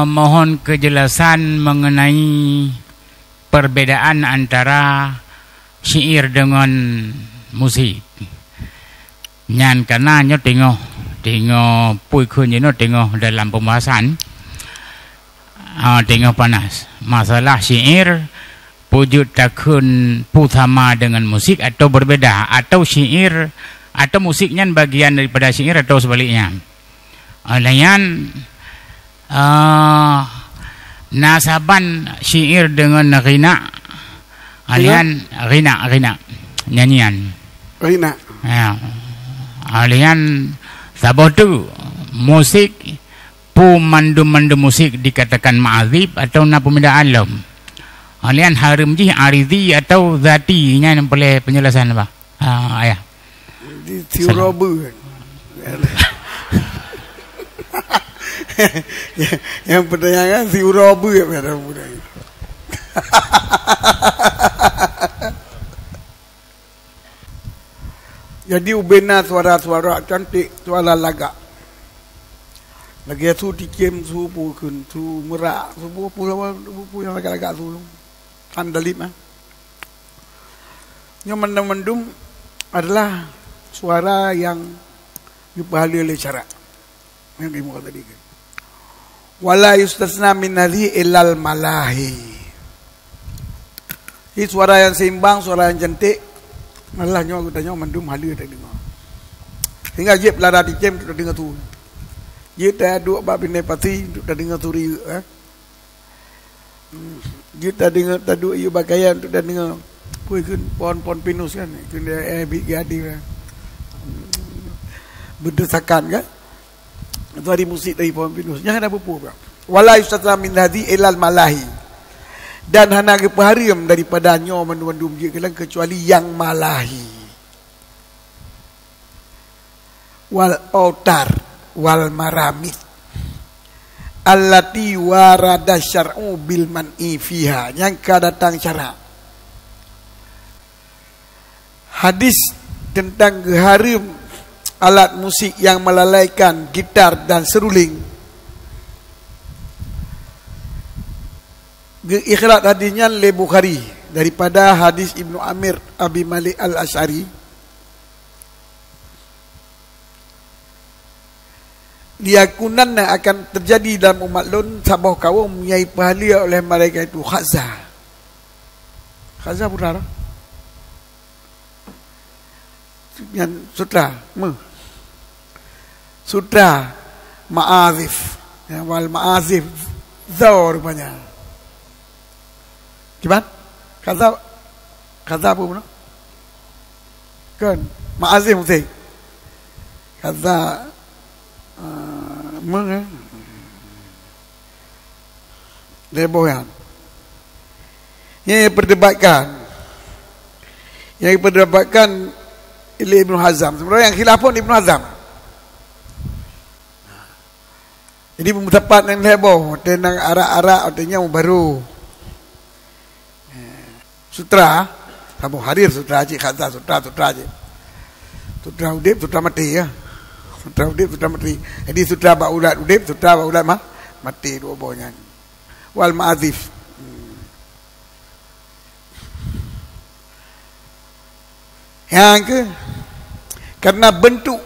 mohon kejelasan mengenai perbedaan antara syair dengan musik. Nyan karena nyo tengok pui kun nyo tengok dalam pembahasan tengok panas masalah syair wujud takun putama dengan musik atau berbeda, atau syair atau musiknya bagian daripada syair atau sebaliknya. Layan nasaban syair dengan ghina, alian ghina nyanyian ghina ya, alian sabotu musik pu mandu musik dikatakan ma'azib atau na pemida alam. Alian harim ji aridi atau zati nya yang boleh penjelasan apa? Ayah. Di tirobu. Yang pertanyaan si urobu ya pada muda. Jadi ubena suara-suara cantik, suara laga. Lagi tu dikem su pukun su merak su pu yang laga-laga su kandalip Yang mendum adalah suara yang dipahami oleh syarak. Yang dimuka tadi kan. Wala yustasna min hadhi illal malahi. Ini suara yang seimbang, suara yang cantik. Malah nyo tanya mendum halu tak dengar. Sehingga jep lara dikem kita dengar tu. Dia tak duk bab binai pati untuk dah dengar tu riu Dia tak dengar tak duk iu bakaian untuk dah dengar pui kun pohon-pohon pinus kan. Kun dia big gadi berdesakan kan. Itu hari musik dari pohon pinus. Jangan ada pupu bro. Wala yustatra min hadhi ilal malahi. Dan hana kepahariam daripada nyo mendum dia kecuali yang malahi. Wal autar wal maramit allati warada syar'u bil man'i fiha, yang datang syarak hadis tentang geharim alat musik yang melalaikan gitar dan seruling. Ikhrat hadisnya le Bukhari daripada hadis Ibnu Amir Abi Malik Al-Asy'ari. Diakunanna akan terjadi dalam umat lun sabah kaum yang pahala oleh mereka itu khazah. Khazah benar. Yang sutra ma'azif, ya, wal ma'azif zawr banyak. Gimana? Khazah apa benar? Kan ma'azif musik. Khazah lebohan yang diperdebatkan oleh Ibnu Hazm. Sebenarnya yang khilaf pun Ibnu Hazm. Jadi pendapat yang heboh tentang arak-arak artinya baru sutra Abu Harir sutra aja kata sutra aja sutra udip sutra mati ya. Sutra udip sutra mati. Jadi sutra ba ulat udip, sutra ba ulat mati dua bohnya. Wal ma'azif. Yang ke karena bentuk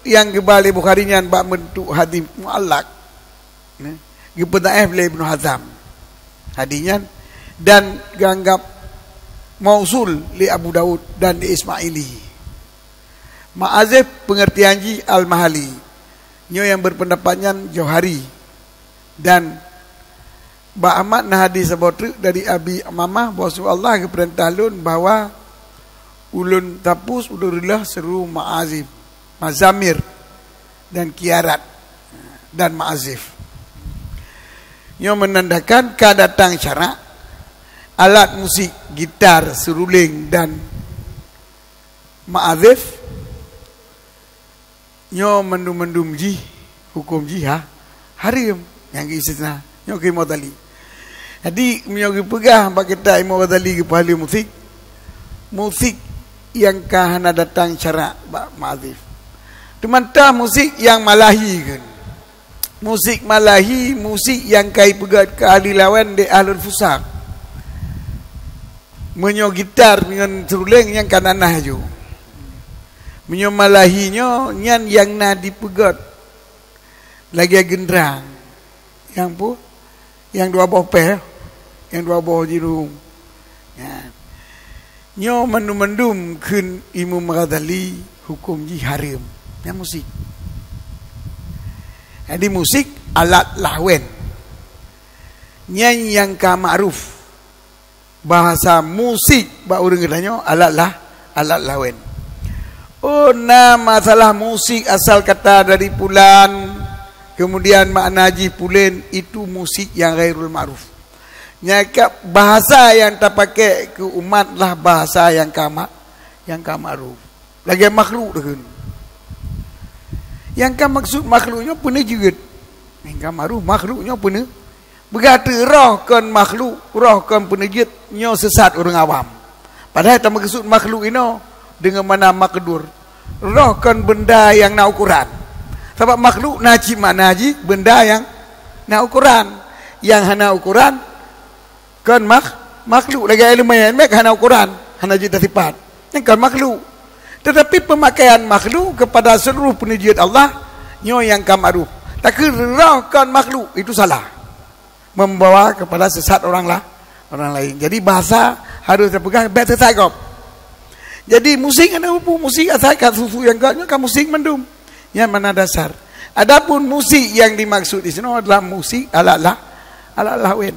yang kebalik Bukharinya bak bentuk hadis muallak. Gepetaif oleh Ibnu Hazm. Hadinya dan dianggap mausul li Abu Daud dan di Ismaili. Ma'azif pengertian ji al-mahali. Nyo yang berpendapatnya Johari dan Ba Ahmad nah hadis sabotru dari Abi Amamah bahwa Allah keperintah lun bahwa ulun tapus udurullah seru ma'azif, mazamir dan kiarat dan ma'azif. Nyo menandakan kedatang syarak alat musik gitar, seruling dan ma'azif. Nyo mendum ji hukum ji harim yang istisna nyo ke Ghazali. Jadi nyo ke pegah bagi kita Imam Ghazali ke pahala musik yang kahana datang syarak ma'azif. Teman musik yang malahi kan. musik Malahi, musik yang kai pegat ke ahli lawan di ahlul fusak. Menyo gitar dengan seruling yang kananah ju. Menyo Malahinyo nyan yang na dipegat. Lagi gendrang. Yang pu, yang dua boh pe, yang dua boh jirung. Ya. Nyo mendum-mendum kun Imam Ghazali hukum ji haram. Yang musik. Jadi musik alat lawen. Nyanyi yang ka ma'ruf. Bahasa musik ba urang katanya alat lawen. Oh, nah masalah musik asal kata dari pulan, kemudian makna ji pulen, itu musik yang ghairul ma'ruf. Nyaka bahasa yang tak pakai ke umat lah bahasa yang ma'ruf. Lagi makhluk dah. Yang kan maksud makhluknya pun juga. Yang kan ma'ruf makhluknya pun berkata roh kan makhluk, roh kan penajid nyo sesat orang awam. Padahal tak maksud makhluk ini dengan mana makdur. Roh kan benda yang nak ukuran. Sebab makhluk najib manaji benda yang nak ukuran. Yang hana ukuran kan makhluk lagi ilmiah mek hana ukuran, hana jita sifat. Yang kan makhluk. Tetapi pemakaian makhluk kepada seluruh penajid Allah nyo yang kan ma'ruf. Tak roh kan makhluk itu salah. Membawa kepada sesat orang lain. Jadi bahasa harus terpegang baik tertagop. Jadi musik ada apa? Musik asal kat susu yang katnya kan musik mendum. Yang mana dasar. Adapun musik yang dimaksud di sini adalah musik alat lawen.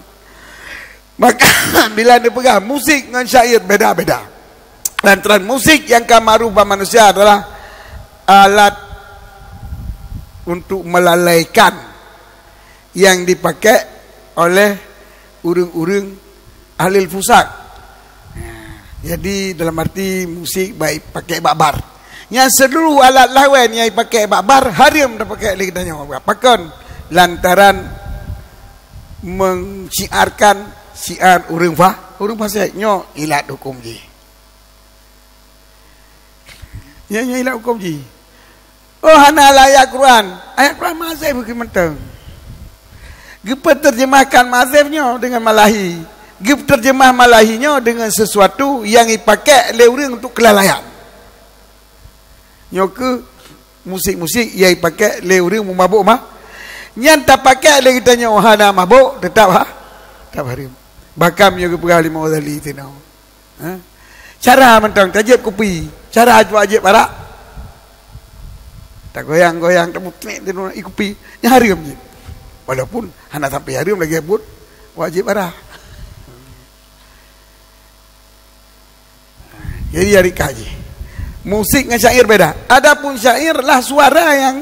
Maka bila dipegang musik dengan syair beda-beda. Lantaran musik yang kan ma'ruf manusia adalah alat untuk melalaikan yang dipakai oleh urang-urang ahli fusak. Jadi dalam arti musik baik pakai bakbar. Yang seluruh alat lawan yang pakai bakbar haram dah pakai lagi tanya apakan lantaran menciarkan siar urang fasik nyo ilat hukum ji. Ya ilat hukum ji. Oh hana ayat Quran. Ayat Quran mazhab bagaimana? Gepa terjemahkan mazhabnya dengan Malahi. Gepa terjemah Malahinya dengan sesuatu yang dipakai oleh orang untuk kelalaian. Nyoke musik-musik yang dipakai oleh orang mabuk mah. Yang tak pakai oleh kita nyo hana mabuk tetap haram. Bakam nyoke perali Ghazali tinau. Cara mentang tajib kopi, cara wajib arak. Tak goyang-goyang tak mutlik tinau kopi, nya haram je. Walaupun hana sampai haram lagi buat wajib arah. Jadi hari kaji. Musik dengan syair beda. Adapun syair lah suara yang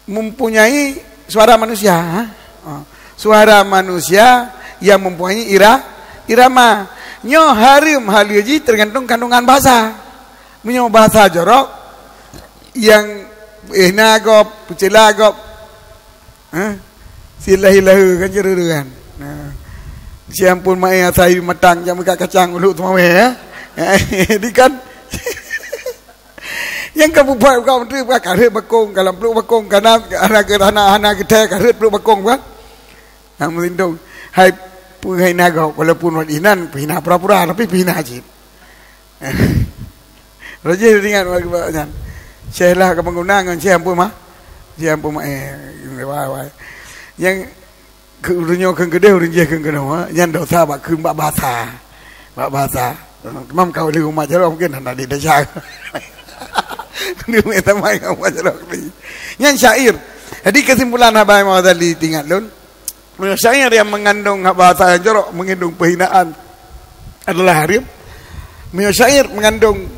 mempunyai suara manusia. Suara manusia yang mempunyai irama. Nyo harim haliji tergantung kandungan bahasa. Menyo bahasa jorok yang nagop, pucelagop. Silah-ilah kan ceruruan. Siampun mai asai matang jam kat kacang ulu tu mawe ya. Jadi kan yang kamu buat kau menteri buat karet bakong kalau peluk bakong karena anak kita karet peluk bakong kan. Yang melindung hai puhai naga walaupun wadinan pina pura-pura tapi pina ajib. Raja dengan bagaimana? Syailah ke penggunaan siampun mah. Siampun mah yang keurunyo keng gede urun je keng kena yang dosa bak keun bak bahasa mam kau di rumah jarok mungkin hendak di desa di meta mai kau jarok ni yang syair. Jadi kesimpulan Habib Ghazali tinggal lun syair yang mengandung bahasa yang jorok mengandung penghinaan adalah haram. Syair mengandung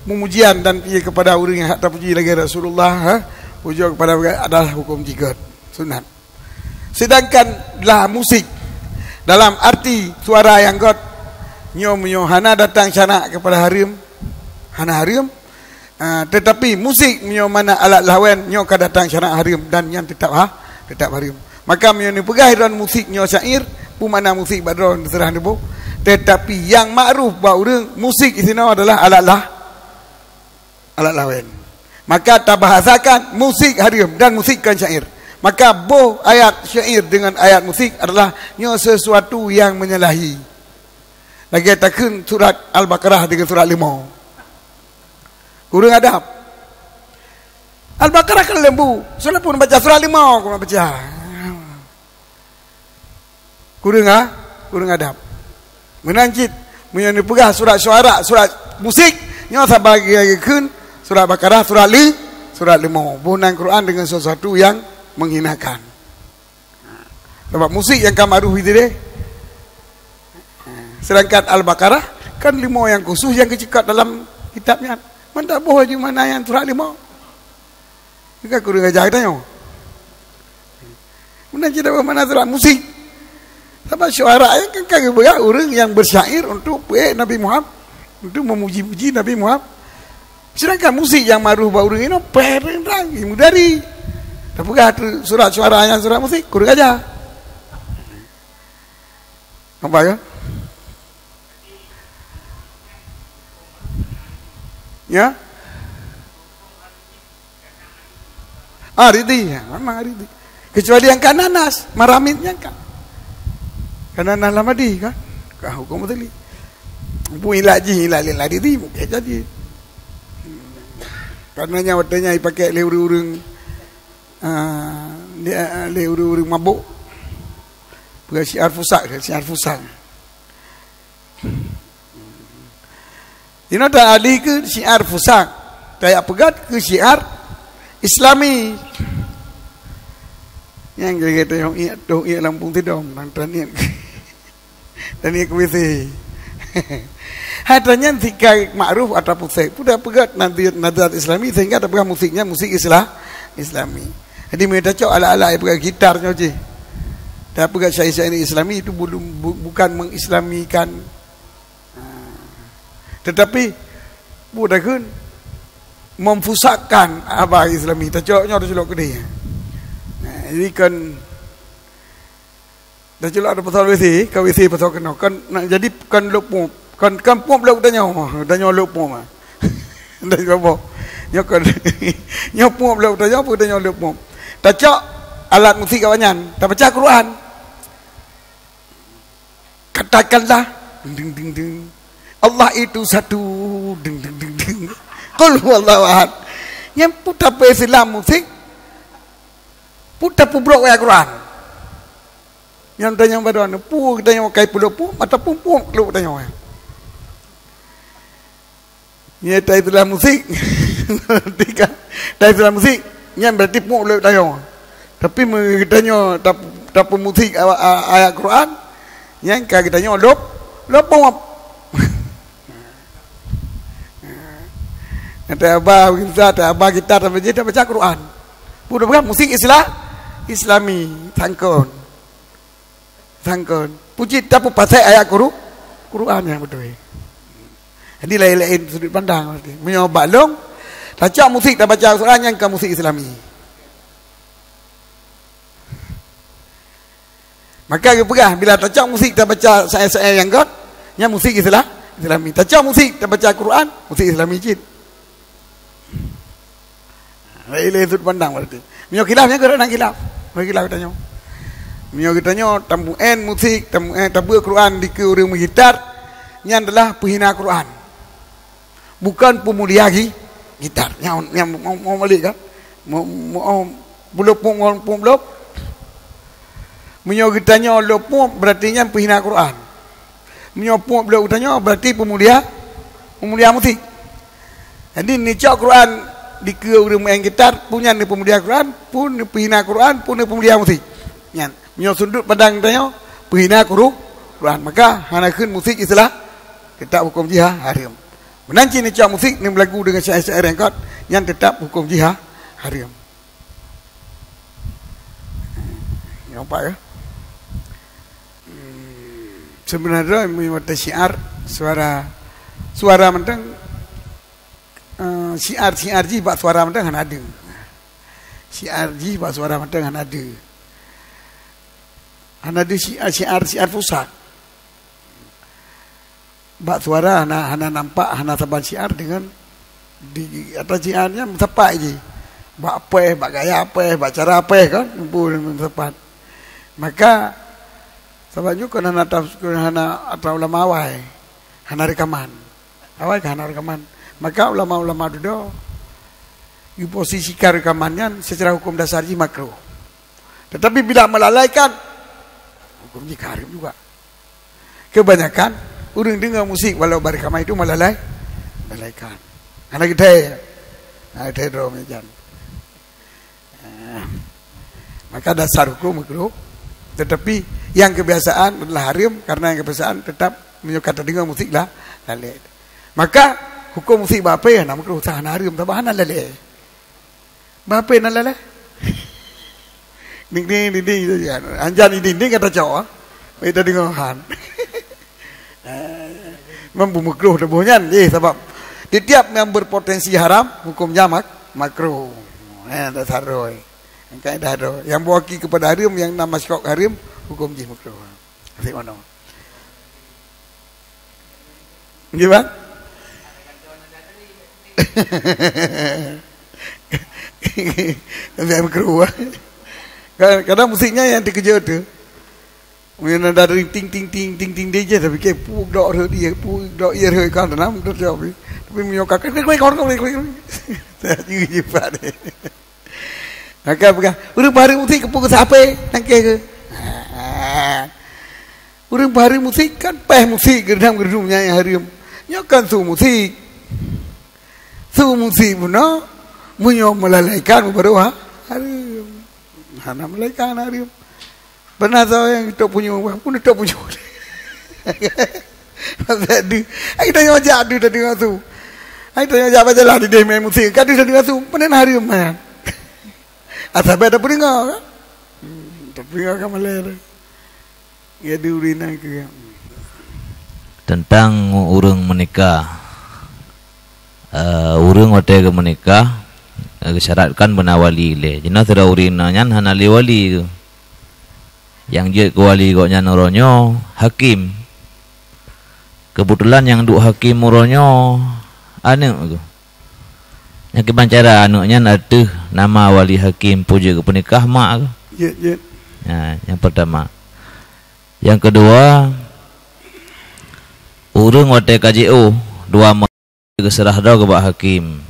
memujian dan puji kepada orang yang tak puji lagi Rasulullah puji kepada adalah hukum jihad sunat. Sedangkan lah musik dalam arti suara yang god nyo hana datang sana kepada haram hana haram, tetapi musik nyo mana alat lawan nyo ka datang sana haram dan yang tetap haram. Maka nyo ni pegahiran musik nyo syair pu mana musik badron terserah debu, tetapi yang makruf ba urang musik isino adalah alat lawan. Maka tak bahasakan musik haram dan musik kan syair. Maka boh ayat syair dengan ayat musik adalah sesuatu yang menyalahi. Lagi takkan surat Al-Baqarah dengan surat 5. Kurang adab. Al-Baqarah kan lembu. Surat pun baca surat 5 kau baca. Kurang adab. Menancit menyani pegah surat syuara, surat musik nya sabagiakeun surat Baqarah, surat 5. Bunang Quran dengan sesuatu yang menghinakan. Sebab musik yang kamaruh itu deh. Sedangkan Al-Baqarah kan 5 yang khusus yang kecekat dalam kitabnya. Mana boh di mana yang surat 5. Juga kurang ajar tanya. Menancit apa mana surat musik. Sebab syuara yang kan orang yang bersyair untuk Nabi Muhammad, untuk memuji-puji Nabi Muhammad. Sedangkan musik yang maruh bau orang ini perang lagi mudari. Tapi surat syuara yang surat musik kurang aja. Nampak ya? Ya? Ridi, ya, memang ridi. Kecuali yang kananas, maramitnya kan. Kananas lama di kan? Kau hukum betul. Bu ilaji di mungkin jadi. Karenanya wadanya dipakai oleh orang-orang oleh orang-orang mabuk. Bukan syiar fusak. Ini ada ahli ke syiar fusak. Kayak pegat ke syiar Islami. Yang kata yang iya Lampung Tidom dan ini ke WC. Hadanya tiga ma'ruf atau pusat. Sudah pegat nanti nadat Islami sehingga ada pegat musiknya musik Islami. Jadi mereka cok ala-ala pegat gitarnya je. Dah pegat syair-syair Islami itu bukan mengislamikan. Tetapi budak kan memfusakkan apa Islami. Tacoknya ada celok kedai. Jadi kan dah celok ada pasal WC, kau WC pasal kena. Kan jadi kan lupa. Kan pom lauk tanya lauk pom. Dah apa? Nyo pom lauk tanya apa tanya lauk pom. Tacok alat musik kawanyan, tak baca Quran. Katakanlah ding ding ding. Allah itu satu ding ding ding ding. Qul huwallahu ahad. Yang putar pe Islam musik. Putar pubrok ayat Quran. Yang tanya pada mana? Pu tanya kai pulau pu atau pum lu tanya. Ni tai dalam musik. Tiga. Tai dalam musik. Yang berarti pu lu tanya. Tapi tanya tak musik ayat Quran. Yang kai tanya lop pum. Ada abah kita tak baca Quran. Bukan musik Islami tangkon. Puji tak pasai ayat Quran yang betul. Jadi lain-lain sudut pandang. Menyoba long. Baca musik tak baca Quran yang ke musik Islami. Maka dia bila baca musik tak baca saya yang God, yang musik Islami. Baca musik tak baca Quran, musik Islami jid. Lain-lain sudut pandang berarti. Minyak khilafnya ke nak khilaf. Bagi khilaf tanya. Minyak tanya tamu musik, tamu Quran di ke orang menggitar, ini adalah penghina Quran. Bukan pemulia gitar. Yang mau balik kan? Mau belum. Minyak tanya lopom berarti yang penghina Quran. Minyak belum tanya berarti pemulia musik. Jadi ni cak Quran di ke orang main gitar punya ni pemulia Quran pun ni penghina Quran pun ni pemulia musik. Nyan nyo sundut padang tanya penghina Quran maka hanakeun musik Islam tetap hukum jihad haram. Menanci ni cak musik ni berlagu dengan syair-syair yang kuat yang tetap hukum jihad haram. Nampak ya? Sebenarnya memang syiar suara mentang syiar ji bak suara mentang kan ada. Syiar ji bak suara mentang kan ada. Ada syiar pusat. Bak suara hana nampak hana saban syiar dengan di atas syiarnya tepat je. buat apa, buat gaya apa, buat cara apa kan, kumpul tempat. Maka sebabnya kena atau ulama awai, hana rekaman, awai kan hana rekaman. Maka ulama-ulama dulu diposisikan rekamannya secara hukum dasar makruh. Tetapi bila melalaikan, hukumnya haram juga. Kebanyakan orang dengar musik walau berrekaman itu melalaikan. Karena kita drum macam. Maka dasar hukum makruh. Tetapi yang kebiasaan adalah haram karena yang kebiasaan tetap menyukai dengar musik lah lalai. Maka hukum musik apa ya? Nama makruh tahan haram tabahan lalai. Bapa yang lalai? Ding anjan ding kata cowok. Kita dengar han. Mampu makruh debuhnya sebab setiap yang berpotensi haram hukumnya makruh. Dasar roy. Kaedah dah. Yang mewakili kepada haram yang nama syok haram hukum je makruh. Asik mana? Gimana? Yang makruh. Kadang musiknya yang dikejar tu. Mungkin ada ting dia je tapi ke puk dok dia puk dok ia he kan tanam dok jawab. Tapi menyokakan kau. Tak juga ni. Maka orang baru musik kepuk siapa? Nangke ke? Orang baru musik kan peh musik gedung-gedungnya yang haram. Nyokan su musik. Su musik puno munyo melalaikan baru haram. Hana melalaikan haram. Pernah tahu yang kita punya pun kita punya. Jadi, kita yang jadi dah dengar tu. Kita yang jadi jalan di demi musik. Kita dah dengar tu, pernah haram man. Asal ada pun dengar kan? Tapi dengar kan malah. Ya diurina ke. Tentang urang menikah. Urang hotel ke menikah syaratkan benawali le. Jina tera urina nyan hana liwali tu. Yang je kuali koknya noronyo hakim. Kebetulan yang duk hakim muronyo anak tu. Yang kebancara anaknya ada nama wali hakim puja ke penikah mak tu. Ya. Nah, yang pertama. Yang kedua, urang wate KJO dua keserah dah ke Pak Hakim.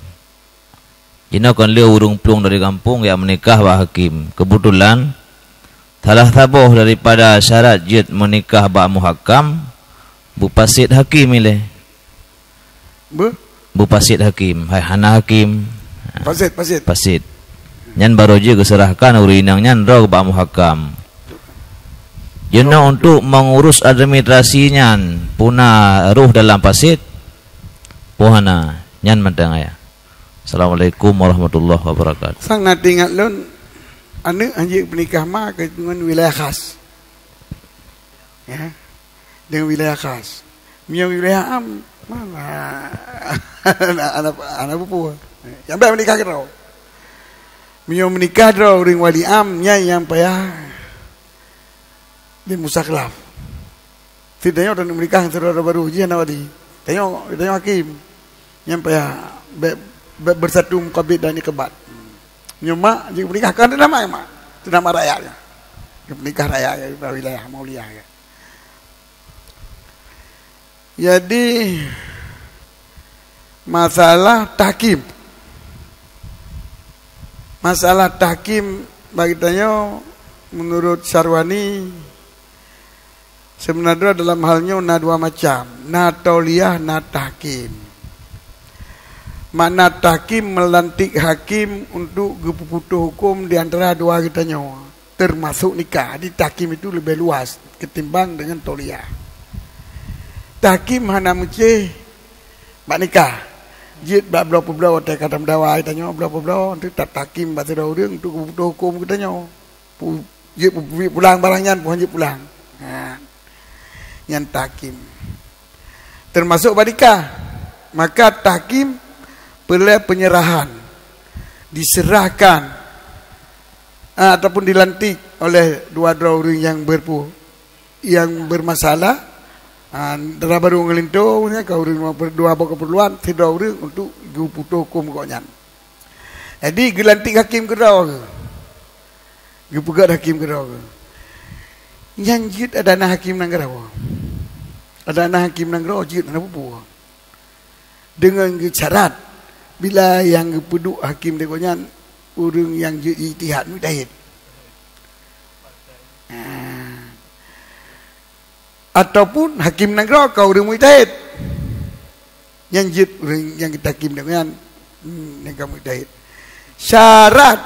Jina kan le urang plung dari kampung yang menikah Pak Hakim. Kebetulan salah tabuh daripada syarat jid menikah Pak Muhakam Bupasid Hakim ile. Bupasid Hakim, hai hana Hakim. Pasid. Nyan baru je keserahkan urinang nyan ro Pak Muhakam. Jena untuk mengurus administrasi nyan puna ruh dalam pasid. Pohana nyan mantang ya. Assalamualaikum warahmatullahi wabarakatuh. Sang nak ingat lon anak anjing penikah mah dengan wilayah khas. Ya. Dengan wilayah khas. Punya wilayah am mana anak pupu. Yang baik menikah ke tau. Punya menikah tau ring wali amnya yang payah di musaklaf. Tidaknya orang menikah saudara baru ujian awadi. Tengok hakim yang payah bersatu mukabid dan ikebat. Nyuma jika menikahkan itu nama mak, itu nama rakyatnya. Menikah rakyat di wilayah Mauliah. Jadi masalah tahkim bagi tanya menurut Syarwani sebenarnya dalam halnya na dua macam, na tauliyah, na tahkim. Makna tahkim melantik hakim untuk keputusan hukum di antara dua kitanya, termasuk nikah. Di tahkim itu lebih luas ketimbang dengan tauliyah. Tahkim hana muci bak nikah. Jid bak belau-belau te kata mendawai tanya belau-belau untuk tak tahkim bak sedau deung untuk keputusan hukum kitanya. Jid pulang barangnya puan jid pulang. Yang tahkim termasuk badika. Maka tahkim perlu penyerahan, diserahkan ataupun dilantik oleh dua orang yang bermasalah. Dara baru ngelinto nya kau orang berdua keperluan tidak orang untuk keputusan hukum koknya. Jadi gelantik hakim kerau ke? Gepegat hakim kerau ke? Yang jid ada anak hakim nang kerau. Ada anak hakim nang kerau jid anak pupu. Dengan syarat bila yang peduk hakim dekonya urang yang jid ijtihad mujtahid. Ataupun hakim nang kerau kau urang mujtahid. Yang jid urang yang kita hakim dekonya yang kamu mujtahid. Syarat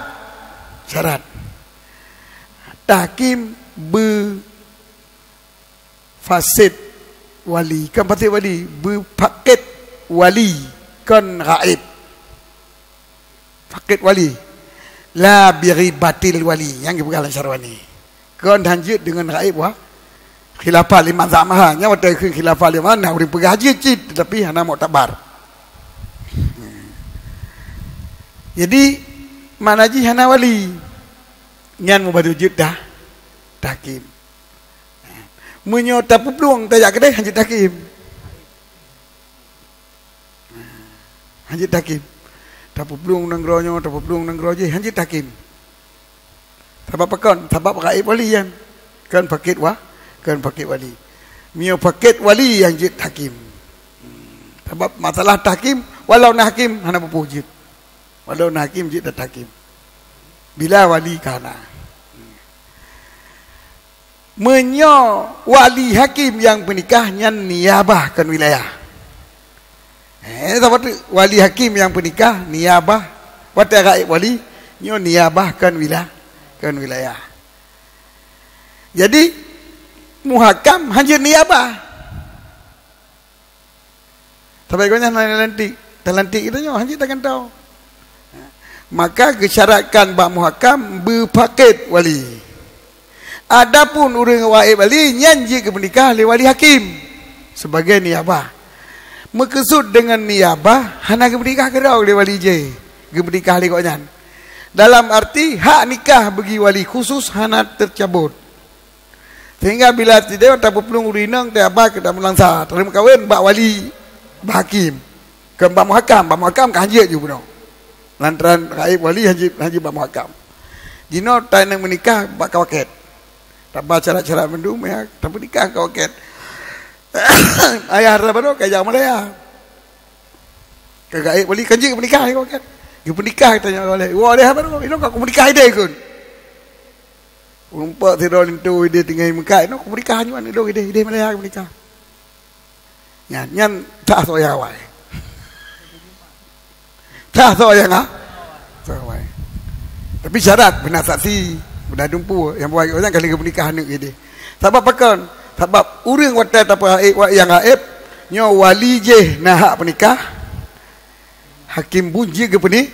tahkim berfasid wali kan fasid wali berpaket wali kan gaib paket wali la biribatil wali yang dipegang syarwani kan hanjit dengan gaib wah khilafah lima zamah nya wata khilafah lima nah uri pegaji cit tetapi hana muktabar. Jadi mana ji hana wali nyan mu badu jid dah tahkim. Munyo tapu pluang tajak kedai hanjit tahkim. Hanjit tahkim. Tapu pluang nang gronyo tapu pluang nang groje hanjit tahkim. Sebab pakon, sebab gaib wali yang kan paket wah, kan paket wali. Mio paket wali yang jid tahkim. Sebab masalah tahkim walau nak hakim hana pupujid. Walau nak hakim jid tahkim. Bila wali kana menyo wali hakim yang penikahnya niabahkan wilayah. Seperti wali hakim yang penikah niabah, wata gaib wali nyo niabahkan wilayah. Jadi muhakam hanya niabah. Sampai kau talantik itu nyo hanya takkan tahu. Maka kesyaratkan bak muhakam berpaket wali. Adapun orang waib wali nyanji ke menikah oleh wali hakim sebagai niabah. Maksud dengan niabah hana ke menikah kerau oleh wali je. Ke menikah oleh koknyan. Dalam arti hak nikah bagi wali khusus hana tercabut. Sehingga bila tidak tak pelung urinang tak apa kita melangsa terima kawin bak wali bak hakim. Ke bak muhakam kanjit je benar. Lantaran gaib wali haji bak muhakam. Jino tak nak menikah bak kawaket. Tak baca cara-cara mendung ya, tak menikah kawaket. Ayah rabano kaya Malaya. Ke gaib wali kanji menikah kawaket. Dia menikah tanya oleh. Wah dia apa? Ino kau menikah dia kun. Umpat tidur lintu dia tinggal menikah. Ino kau menikah ni mana? Dia Malaya menikah. Nyan tak soya wai. Tak soya ngah. Soya. Tapi syarat benar saksi, benar dumpu yang buat orang kali menikah ni dia. Sebab pakon, sebab urang watai apa yang gaib nyo wali je nah hak penikah. Hakim bunji ke peni.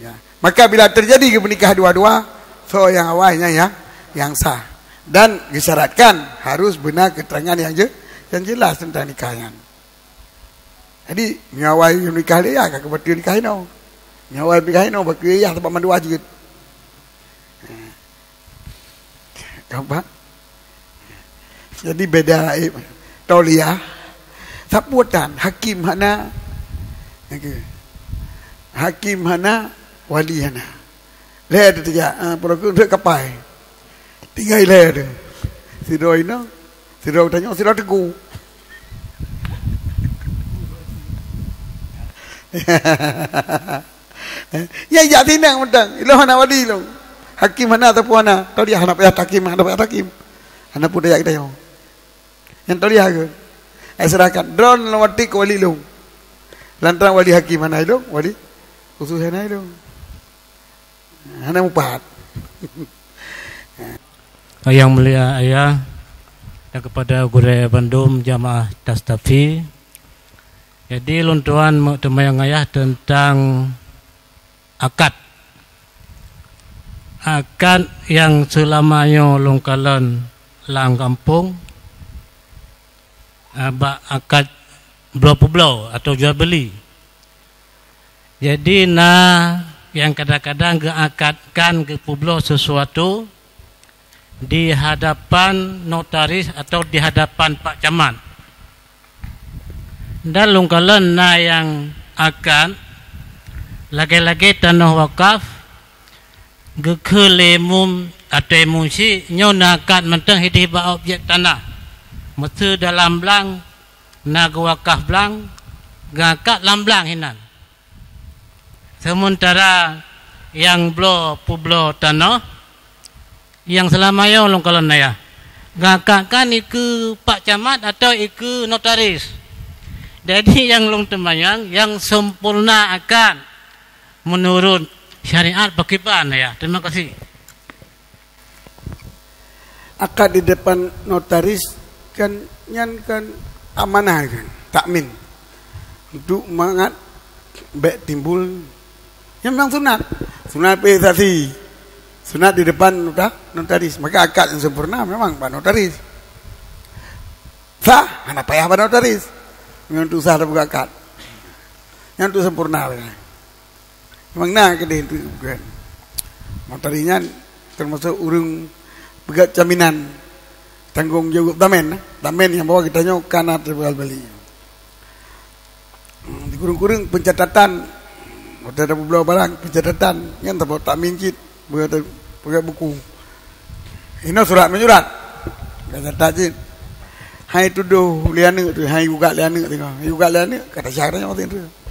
Ya. Maka bila terjadi ke menikah dua-dua, so yang awalnya yang sah dan disyaratkan harus benar keterangan yang jelas tentang nikahnya. Jadi nyawai nikah dia kakak betul nikah no. Nyawai nikah no bagi ya sebab mandu wajib. Nampak? Jadi beda tauliah saputan hakim hana hakim hana wali hana le tu ja proku dak kapai tinggal le tu sidoi no sidoi tanya sidoi tegu ya ya tinang mentang ilo hana wali lo hakim hana ataupun hana tauliah hana payah hakim hana payah hakim hana pun dak kita yo yang tauliah ke serahkan drone lawati ke wali lo lantaran wali hakim hana itu wali khusus hana itu hana mupat. Yang mulia ayah dan kepada Guru Bandung Jamaah Tastafi. Jadi luntuan temayang ayah tentang akad yang selamanya longkalan lang kampung akad blow atau jual beli. Jadi yang kadang-kadang keakadkan ke publik sesuatu di hadapan notaris atau di hadapan Pak Camat. Dan lungkalan yang akan lagi-lagi tanah wakaf gekelemum atau emusi nyonakat mentang hidup objek tanah mesti dalam belang naga wakaf belang gakat lamblang hinan sementara yang pueblo tanah yang selama ya long kalau naya gakat kan iku pak camat atau iku notaris jadi yang long temayang yang sempurna akan menurut syariat pakiban ya. Terima kasih. Akad di depan notaris kan amanah kan, takmin untuk mengat baik timbul yang memang sunat perisasi sunat di depan notaris, maka akad yang sempurna memang pak notaris sah, mana payah pak notaris yang untuk sah dan buka akad yang untuk sempurna memang nah kedai itu bukan notarinya termasuk urung begat jaminan tanggung jawab damen yang bawa kita nyok karena terbal beli di kurung-kurung pencatatan ada pulau barang pencatatan yang terbawa tak mincit begat buku ini surat menyurat kata tajin hai tuduh liane tu hai juga liane tengok hai juga liane kata syaratnya waktu itu